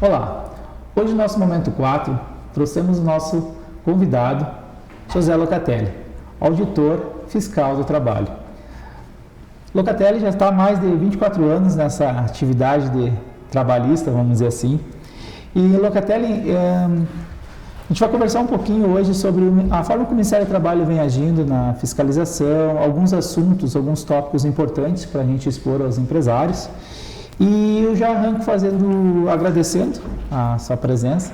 Olá, hoje no nosso Momento 4 trouxemos o nosso convidado, José Locatelli, auditor fiscal do trabalho. Locatelli já está há mais de 24 anos nessa atividade trabalhista, vamos dizer assim. E Locatelli, a gente vai conversar um pouquinho hoje sobre a forma que o Ministério do Trabalho vem agindo na fiscalização, alguns assuntos, alguns tópicos importantes para a gente expor aos empresários. E eu já arranco agradecendo a sua presença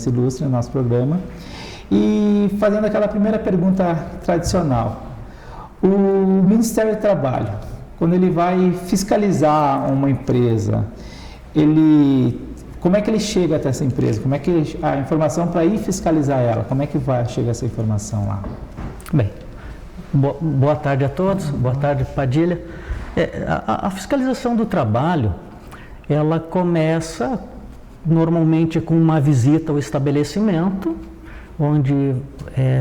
ilustre no nosso programa e fazendo aquela primeira pergunta tradicional. O Ministério do Trabalho, quando ele vai fiscalizar uma empresa, como é que ele chega até essa empresa? Como é que a informação para ir fiscalizar ela, como é que chega essa informação lá? Bem, boa tarde a todos, boa tarde Padilha. A fiscalização do trabalho, ela começa normalmente com uma visita ao estabelecimento, onde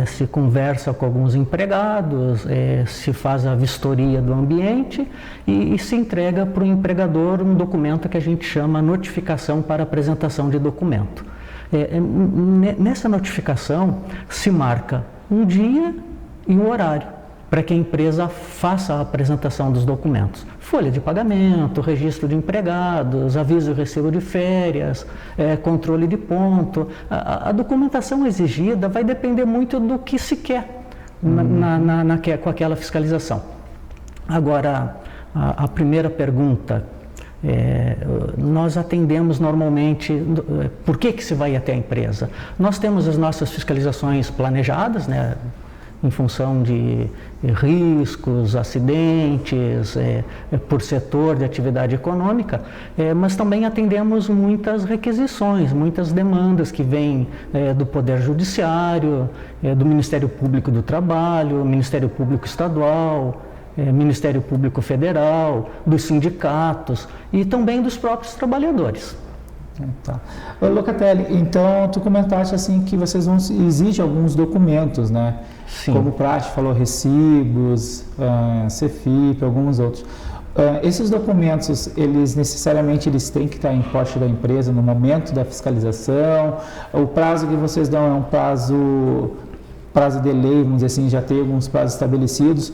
se conversa com alguns empregados, se faz a vistoria do ambiente e se entrega para o empregador um documento que a gente chama notificação para apresentação de documento. Nessa notificação se marca um dia e um horário para que a empresa faça a apresentação dos documentos. Folha de pagamento, registro de empregados, aviso e recibo de férias, controle de ponto. A documentação exigida vai depender muito do que se quer com aquela fiscalização. Agora, a primeira pergunta, nós atendemos normalmente, por que se vai até a empresa? Nós temos as nossas fiscalizações planejadas, né? Em função de riscos, acidentes, por setor de atividade econômica, mas também atendemos muitas requisições, muitas demandas que vêm do Poder Judiciário, do Ministério Público do Trabalho, Ministério Público Estadual, Ministério Público Federal, dos sindicatos e também dos próprios trabalhadores. Tá. Locatelli, então tu comentaste assim que vocês exigem alguns documentos, né? Sim. Como o Prati falou, recibos, CFIP, alguns outros. Esses documentos, eles têm que estar em posse da empresa no momento da fiscalização? O prazo que vocês dão é um prazo de lei, vamos dizer assim, já tem alguns prazos estabelecidos?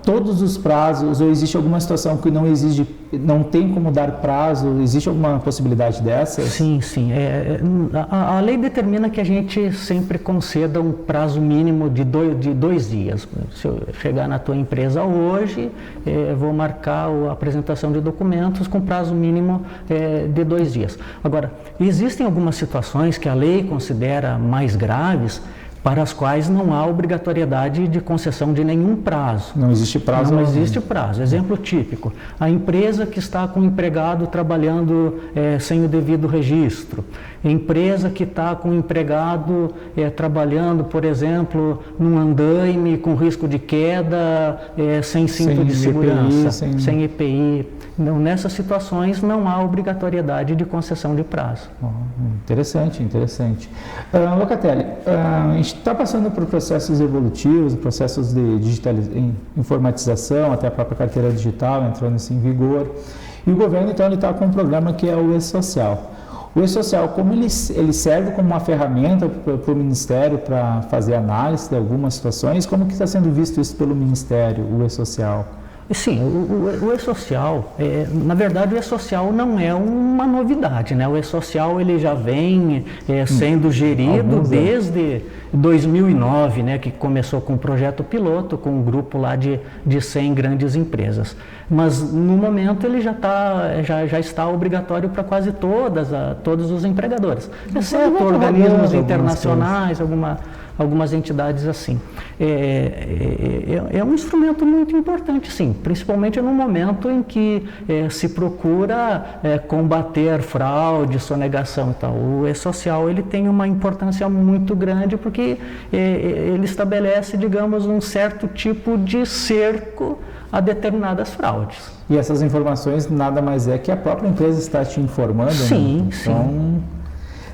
Todos os prazos, ou existe alguma situação que não tem como dar prazo? Existe alguma possibilidade dessa? Sim. A lei determina que a gente sempre conceda um prazo mínimo de dois dias. Se eu chegar na tua empresa hoje, vou marcar a apresentação de documentos com prazo mínimo de 2 dias. Agora, existem algumas situações que a lei considera mais graves, para as quais não há obrigatoriedade de concessão de nenhum prazo. Não existe prazo? Não existe prazo. Exemplo típico, a empresa que está com o empregado trabalhando sem o devido registro, a empresa que está com o empregado trabalhando, por exemplo, num andaime com risco de queda, sem cinto de segurança, sem EPI. Então, nessas situações não há obrigatoriedade de concessão de prazo. Interessante. Locatelli, a gente está passando por processos evolutivos, processos de informatização, até a própria carteira digital entrando em vigor. E o governo, então, está com um programa que é o E-Social. O E-Social, como ele serve como uma ferramenta para o Ministério para fazer análise de algumas situações? Como que está sendo visto isso pelo Ministério, o E-Social? Sim, o E-Social, na verdade o E-Social não é uma novidade, né? O E-Social ele já vem sendo gerido desde 2009, né? Que começou com o projeto piloto, com um grupo lá de 100 grandes empresas. Mas no momento ele já está obrigatório para quase todos os empregadores, exceto organismos internacionais, algumas entidades assim. É um instrumento muito importante, sim, principalmente no momento em que se procura combater fraude, sonegação e tal. O E-Social ele tem uma importância muito grande porque ele estabelece, digamos, um certo tipo de cerco a determinadas fraudes. E essas informações nada mais é que a própria empresa está te informando, sim, né? Então, sim.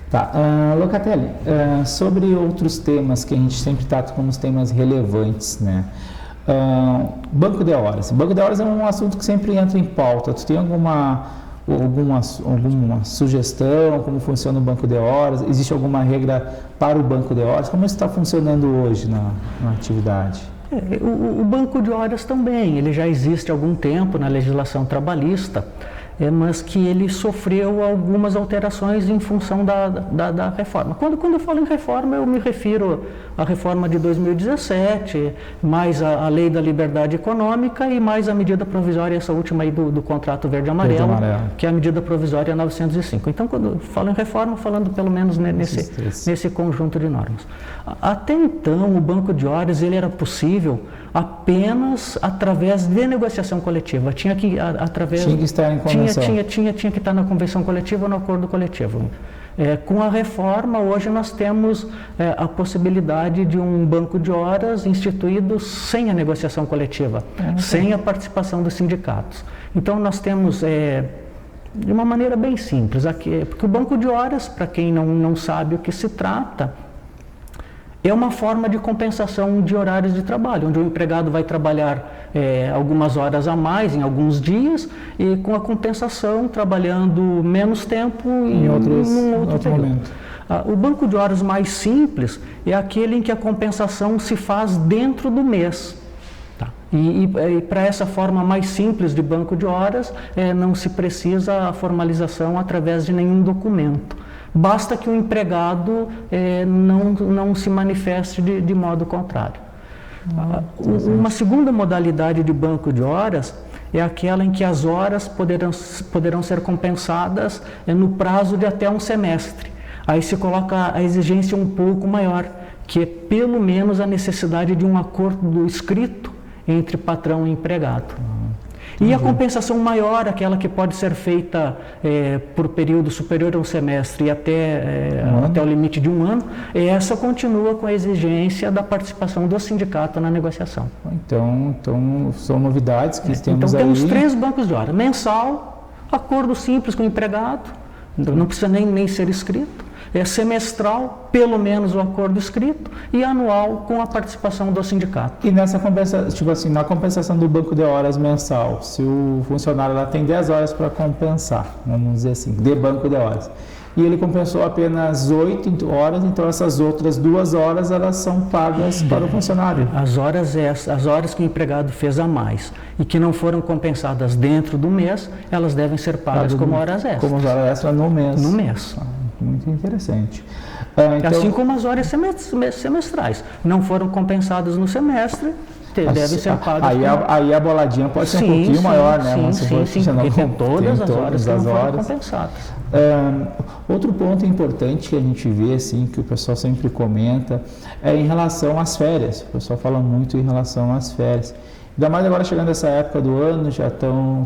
Tá. Locatelli, sobre outros temas que a gente sempre trata como os temas relevantes, né? Banco de horas. Banco de horas é um assunto que sempre entra em pauta. Tu tem alguma sugestão, como funciona o banco de horas? Existe alguma regra para o banco de horas? Como isso está funcionando hoje na atividade? O banco de horas também, ele já existe há algum tempo na legislação trabalhista, mas que ele sofreu algumas alterações em função da reforma. Quando eu falo em reforma, eu me refiro à reforma de 2017, mais a Lei da Liberdade Econômica e mais a medida provisória, essa última aí do contrato verde-amarelo, que é a medida provisória 905. Então, quando eu falo em reforma, falando pelo menos nesse conjunto de normas. Até então, o banco de horas ele era possível apenas através de negociação coletiva. Tinha que estar em convenção. Tinha que estar na convenção coletiva ou no acordo coletivo. Com a reforma, hoje nós temos a possibilidade de um banco de horas instituído sem a negociação coletiva, sem a participação dos sindicatos. Então, nós temos, de uma maneira bem simples, porque o banco de horas, para quem não sabe o que se trata, é uma forma de compensação de horários de trabalho, onde o empregado vai trabalhar algumas horas a mais em alguns dias e com a compensação trabalhando menos tempo em outro momento. O banco de horas mais simples é aquele em que a compensação se faz dentro do mês. Tá? E para essa forma mais simples de banco de horas, não se precisa a formalização através de nenhum documento. Basta que o empregado não se manifeste de modo contrário. Uma segunda modalidade de banco de horas é aquela em que as horas poderão ser compensadas no prazo de até um semestre. Aí se coloca a exigência um pouco maior, que é pelo menos a necessidade de um acordo escrito entre patrão e empregado. E a compensação maior, aquela que pode ser feita por período superior a um semestre e até o limite de um ano, essa continua com a exigência da participação do sindicato na negociação. Então são novidades que temos aí. Então temos 3 bancos de horas. Mensal, acordo simples com o empregado, não precisa nem ser escrito. Semestral, pelo menos o acordo escrito, e anual com a participação do sindicato. E nessa compensação, na compensação do banco de horas mensal, se o funcionário lá tem 10 horas para compensar, vamos dizer assim, de banco de horas, e ele compensou apenas 8 horas, então essas outras 2 horas elas são pagas para o funcionário. As horas que o empregado fez a mais e que não foram compensadas dentro do mês, elas devem ser pagas como horas extras. Como horas extras no mês. No mês. Muito interessante. Então, assim como as horas semestrais não foram compensadas no semestre, devem ser pagas. Aí a boladinha pode ser um pouquinho maior, né? Sim, porque tem todas as horas que não foram compensadas. Outro ponto importante que a gente vê, assim, que o pessoal sempre comenta, é em relação às férias. O pessoal fala muito em relação às férias. Ainda mais agora chegando essa época do ano,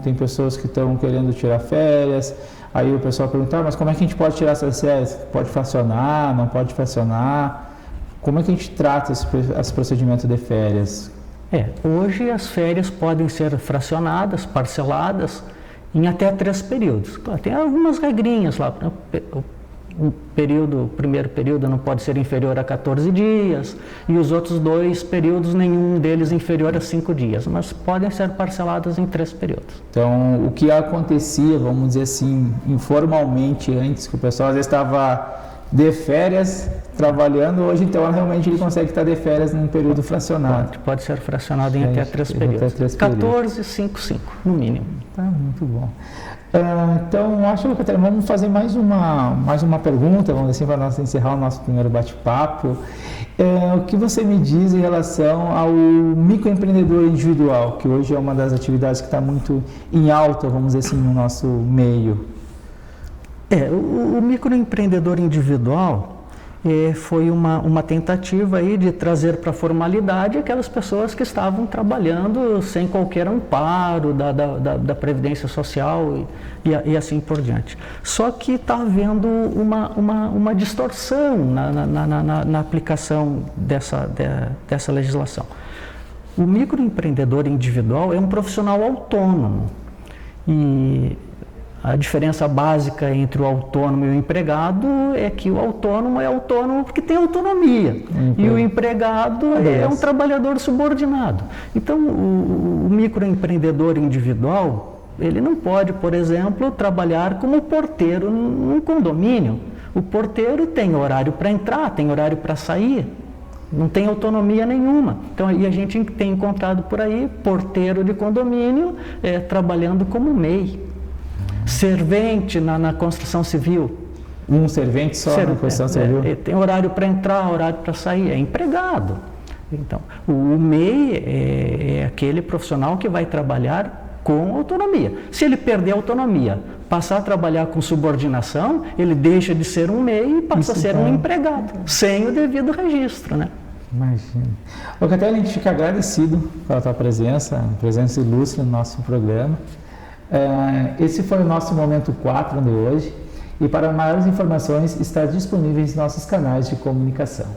tem pessoas que estão querendo tirar férias. Aí o pessoal pergunta, mas como é que a gente pode tirar essas férias? Pode fracionar, não pode fracionar? Como é que a gente trata esse procedimento de férias? Hoje as férias podem ser fracionadas, parceladas, em até 3 períodos. Tem algumas regrinhas lá. O primeiro período não pode ser inferior a 14 dias e os outros 2 períodos, nenhum deles inferior a 5 dias, mas podem ser parceladas em 3 períodos. Então, o que acontecia, vamos dizer assim, informalmente antes, que o pessoal às vezes estava de férias trabalhando, hoje então realmente ele consegue estar de férias num período fracionado. Pode ser fracionado em até 3 períodos. 14, 5, no mínimo. Muito bom. Então, acho que vamos fazer mais uma pergunta, vamos dizer assim, para nós encerrar o nosso primeiro bate-papo. O que você me diz em relação ao microempreendedor individual, que hoje é uma das atividades que está muito em alta, vamos dizer assim, no nosso meio? O microempreendedor individual foi uma tentativa aí de trazer para a formalidade aquelas pessoas que estavam trabalhando sem qualquer amparo da Previdência Social e assim por diante. Só que está havendo uma distorção na aplicação dessa legislação. O microempreendedor individual é um profissional autônomo e A diferença básica entre o autônomo e o empregado é que o autônomo é autônomo porque tem autonomia e o empregado é um trabalhador subordinado. Então, o microempreendedor individual, ele não pode, por exemplo, trabalhar como porteiro num condomínio. O porteiro tem horário para entrar, tem horário para sair, não tem autonomia nenhuma. Então, aí a gente tem encontrado por aí porteiro de condomínio trabalhando como MEI. Servente na construção civil. Um servente só na construção civil? Tem horário para entrar, horário para sair, é empregado. Então, o MEI é aquele profissional que vai trabalhar com autonomia. Se ele perder a autonomia, passar a trabalhar com subordinação, ele deixa de ser um MEI e passa a ser um empregado, sem o devido registro, né? Imagina. Locatelli, a gente fica agradecido pela tua presença ilustre no nosso programa. Esse foi o nosso Momento 4 de hoje, e para maiores informações está disponíveis em nossos canais de comunicação.